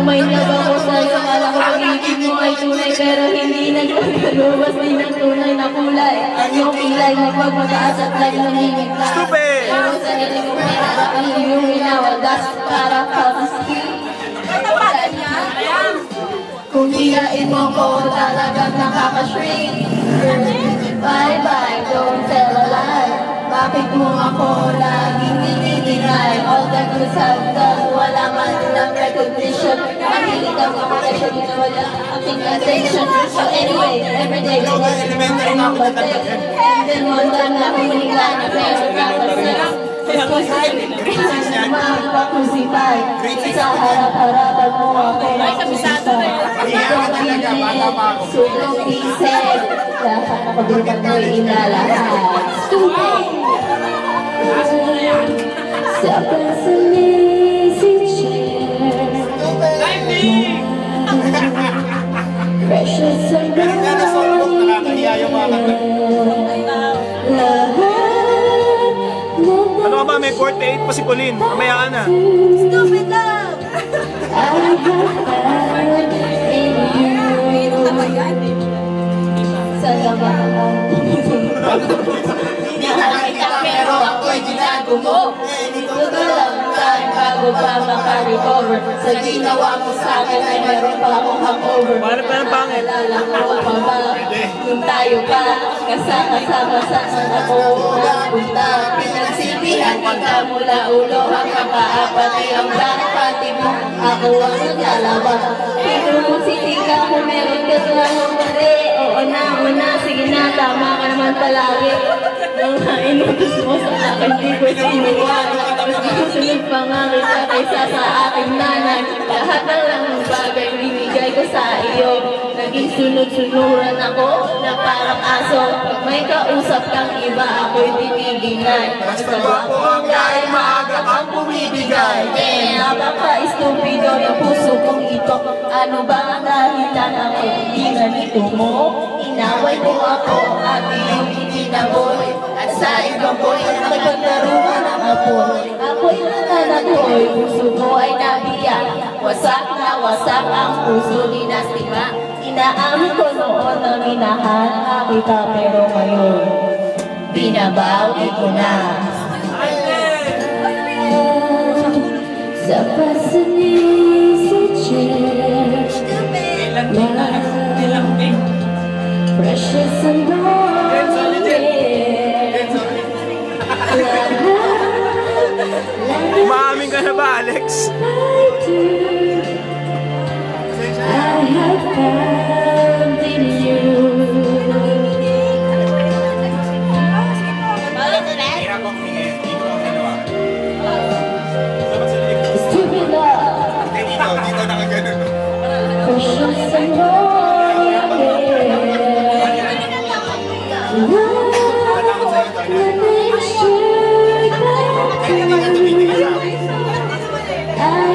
may nabang ko sa'yo. Kala ko pag-ibig mo ay tunay, pero hindi nagpagkalubas din ng tunay na kulay. Ang iyong kilay mo pagmataas at lagi namimigla. Pero sa sarili mo pinarap ang iyong inawagas para kapaskin. Kung hirain mo ko, talagang nakaka-shrink. Bye-bye, don't tell a lie. Bakit mo ako laging dinideny? All the good have done, wala man lang recognition. Mahilig ang connection, wala aking attention. So anyway, everyday, elementary na ako batay. And then one time na huli ka na meron ka kasi. Magpakusipay, sa harap-harapan mo ako magkusipay. Itong kinig, sulong isip, lahat na paglupan mo'y inalahat. Stupid! Sa pasalisi chair, precious ang ano ba, may 48 pa si Pauline. Mamaya ka na. Stupid love! Sa labahan nakakita pero ako'y ginagumo. Ito lang time bago pa makarecover. Sa ginawa mo sa'kin ay meron pa akong hangover. Paano pa ng pangit? Alala ko pa ba yung tayo pa kasama saan ako napunta. Pinagsilbihan kita mula ulo hanggang paa, pati ang black pati mo ako ang naglalaba. Pero kung sitika mo meron ka lang mali. Oo na, sige na, tama ka naman palagi. Nang nainutos mo sa akin, di ko sinuwan. Mas susunod pa nga kita kaysa sa aking nanay. Lahat na lang ng bagay binigay ko sa iyo. Naging sunod-sunuran ako na parang aso. Pag may kausap kang iba, ako'y tiniginay. Basta gwapo ang gay, maaga kang bumibigay. Napaka-estupido ng puso kong ito. Ano ba ang dahilan ang ganito mo? Inaway mo ako at iyong itinaboy. At sa ibang boy, nakipaglaruan ang apoy. Ako'y nananagoy, puso ko ay nabiyak. Wasak na wasak ang puso, dinastima. Inaamin ko noon na minahal kita, pero ngayon binabawi ko na. Sa pasalisi chair, precious and Umaamin ka na ba, Alex? I have found in you. Stupid love. Dito nakaganon. Precious and lonely. I